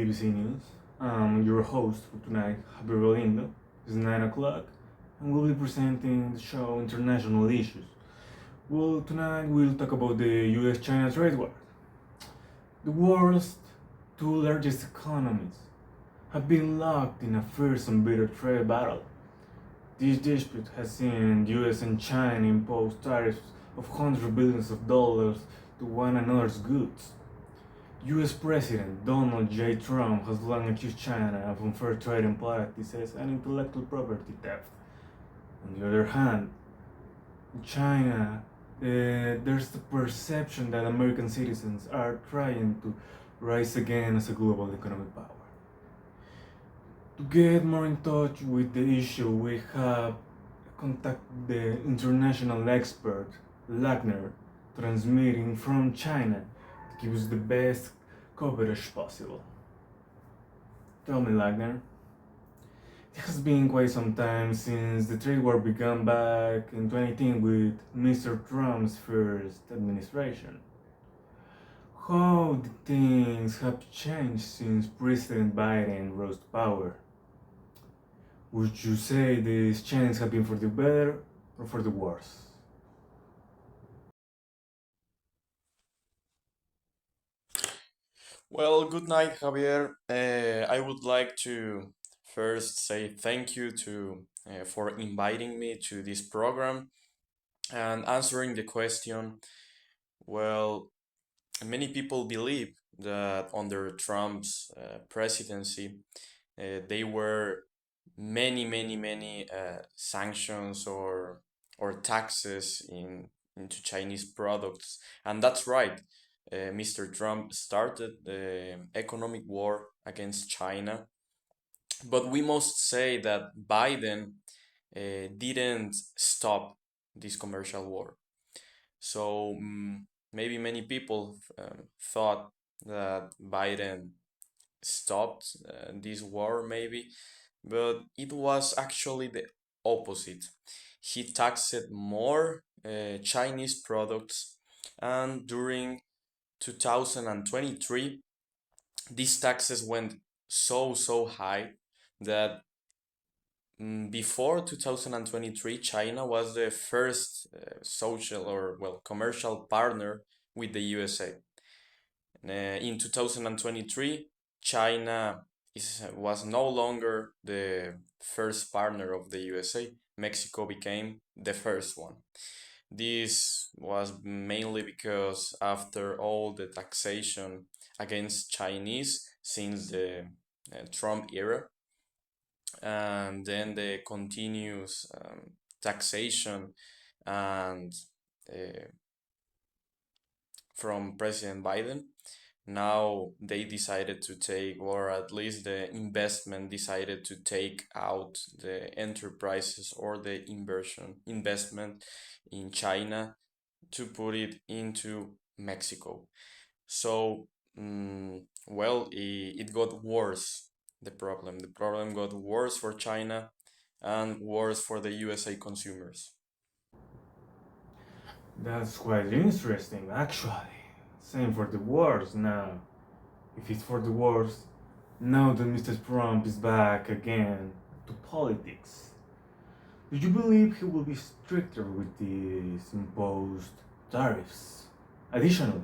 ABC News. I'm your host for tonight, Javier Rolindo. It's 9 o'clock, and we'll be presenting the show International Issues. Well, tonight we'll talk about the U.S.-China trade war. The world's two largest economies have been locked in a fierce and bitter trade battle. This dispute has seen the U.S. and China impose tariffs of hundreds of billions of dollars to one another's goods. U.S. President Donald J. Trump has long accused China of unfair trading practices and intellectual property theft. On the other hand, in China, there's the perception that American citizens are trying to rise again as a global economic power. To get more in touch with the issue, we have contacted the international expert Lagner, transmitting from China to give us the best coverage possible. Tell me, Lagner, it has been quite some time since the trade war began back in 2018 with Mr. Trump's first administration. How did things have changed since President Biden rose to power? Would you say these changes have been for the better or for the worse? Well, good night, Javier. I would like to first say thank you to for inviting me to this program and answering the question. Well, many people believe that under Trump's presidency, they were many sanctions or taxes into Chinese products, and that's right. Mr. Trump started the economic war against China, but we must say that Biden didn't stop this commercial war. So maybe many people thought that Biden stopped this war, maybe, but it was actually the opposite. He taxed more Chinese products, and during 2023, these taxes went so high that before 2023, China was the first social or well commercial partner with the USA. In 2023, China was no longer the first partner of the USA. Mexico became the first one. This was mainly because after all the taxation against Chinese since the Trump era, and then the continuous taxation and uh, from President Biden, now they decided to take, or at least the investment decided to take out the enterprises or the investment in China to put it into Mexico. So, well, it got worse, the problem. The problem got worse for China and worse for the USA consumers. That's quite interesting, actually. Same for the wars now. If it's for the wars, now that Mr. Trump is back again to politics, do you believe he will be stricter with these imposed tariffs? Additionally,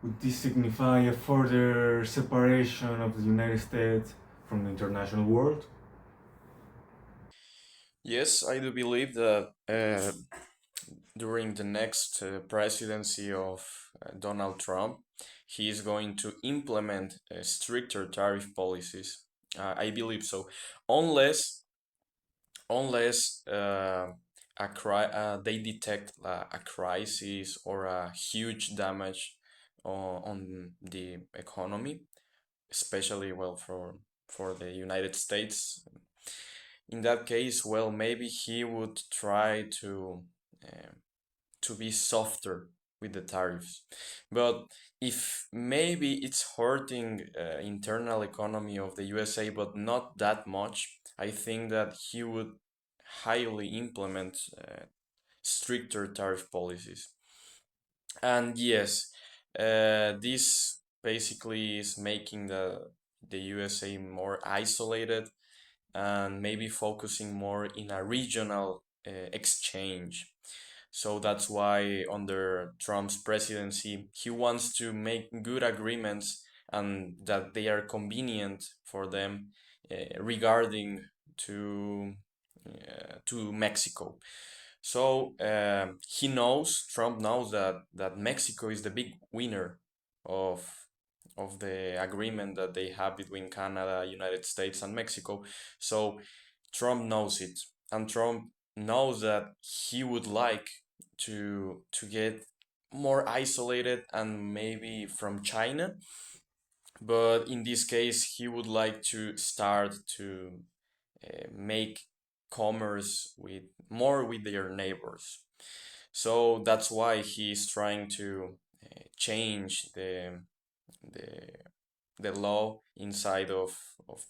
would this signify a further separation of the United States from the international world? Yes, I do believe that during the next presidency of Donald Trump, he is going to implement stricter tariff policies. I believe so, unless they detect a crisis or a huge damage on the economy, especially well for the United States. In that case, well, maybe he would try uh, to be softer with the tariffs. But if maybe it's hurting internal economy of the USA, but not that much, I think that he would highly implement stricter tariff policies. And yes, this basically is making the USA more isolated and maybe focusing more in a regional exchange. So that's why under Trump's presidency, he wants to make good agreements and that they are convenient for them regarding to to Mexico. So Trump knows that Mexico is the big winner of the agreement that they have between Canada, United States, and Mexico. So Trump knows it, and Trump knows that he would like to get more isolated and maybe from China, but in this case, he would like to start to make commerce with more with their neighbors. So that's why he's trying to change the the law inside of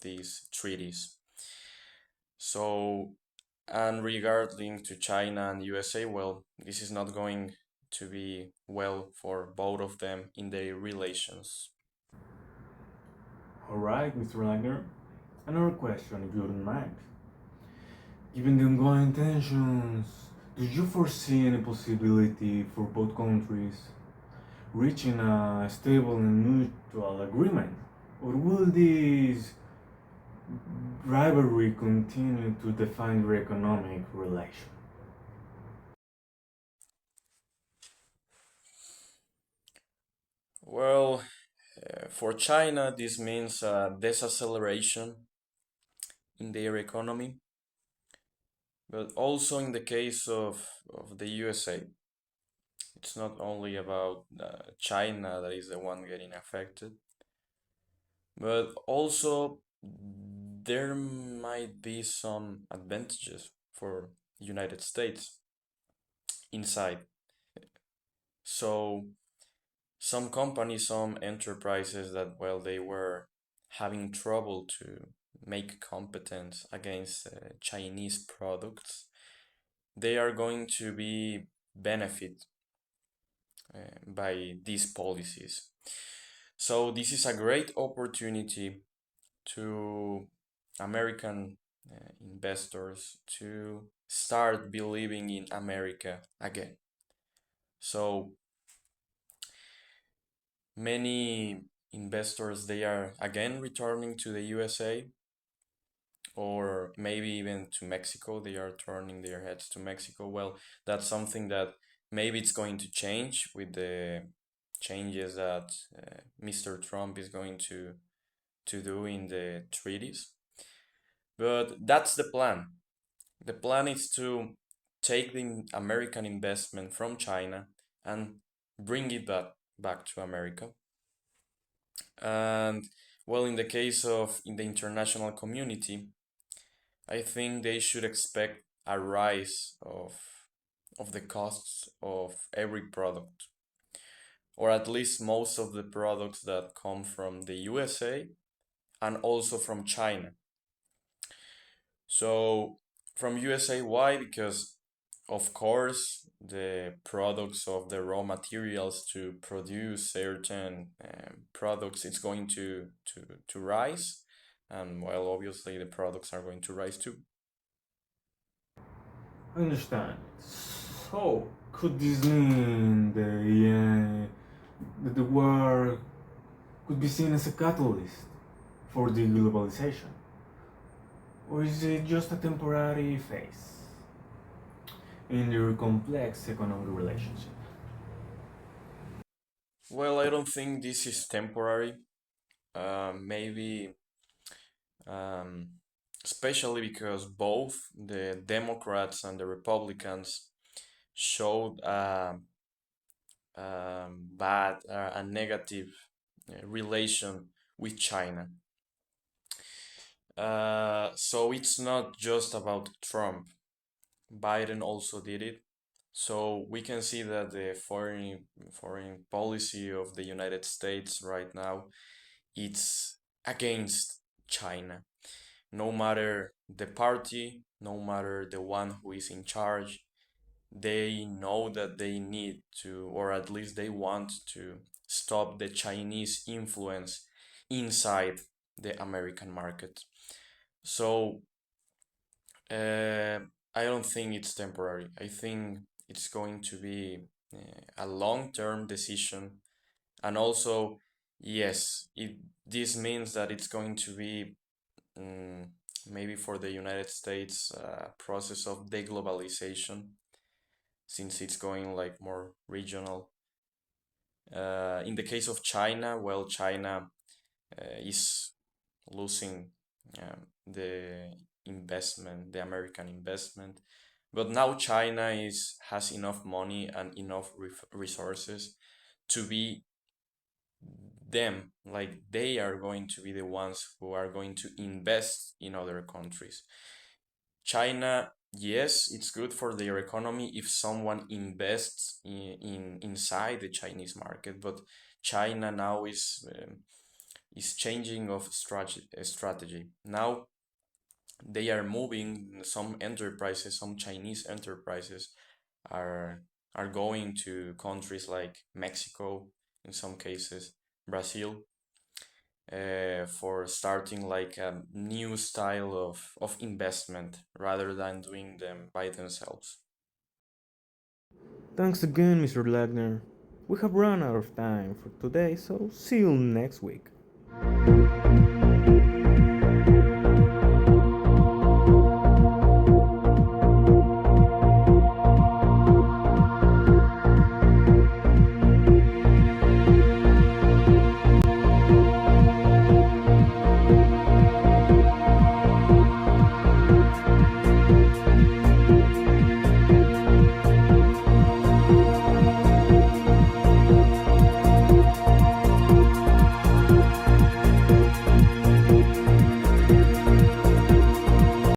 these treaties. So, and regarding to China and USA, well, this is not going to be well for both of them in their relations. Alright, Mr. Wagner. Another question, if you don't mind. Given the ongoing tensions, do you foresee any possibility for both countries reaching a stable and mutual agreement? Or will this rivalry continue to define your economic relation? Well, for China, this means deceleration in their economy, but also in the case of the USA, it's not only about China that is the one getting affected, but also there might be some advantages for United States inside. So some companies, some enterprises that, well, they were having trouble to make competence against Chinese products, they are going to be benefit by these policies. So this is a great opportunity to American investors to start believing in America again. So many investors they are again returning to the USA or maybe even to Mexico. They are turning their heads to Mexico. Well, that's something that maybe it's going to change with the changes that Mr. Trump is going to do in the treaties. But that's the plan. The plan is to take the American investment from China and bring it back to America. And well, in the case of in the international community, I think they should expect a rise of the costs of every product, or at least most of the products that come from the USA and also from China. So from USA, why? Because of course the products of the raw materials to produce certain products it's going to rise, and well, obviously the products are going to rise too. I understand. So, could this mean that the war could be seen as a catalyst for the globalization? Or is it just a temporary phase in your complex economic relationship? Well, I don't think this is temporary. Maybe um, especially because both the Democrats and the Republicans showed a negative relation with China. So it's not just about Trump. Biden also did it. So we can see that the foreign policy of the United States right now it's against China. No matter the party, no matter the one who is in charge, they know that they need to, or at least they want to stop the Chinese influence inside. the American market. So uh, I don't think it's temporary. I think it's going to be a long-term decision. And also, yes, this means that it's going to be mm, maybe for the United States process of deglobalization, since it's going like more regional. In the case of China, well, China is losing the investment, the American investment. But now China has enough money and enough resources to be them, like they are going to be the ones who are going to invest in other countries. China, yes, it's good for their economy if someone invests in inside the Chinese market, but China now is changing of strategy. Now they are moving some enterprises, some Chinese enterprises are are going to countries like Mexico, in some cases, Brazil, for starting like a new style of investment rather than doing them by themselves. Thanks again, Mr. Lagner. We have run out of time for today, so see you next week.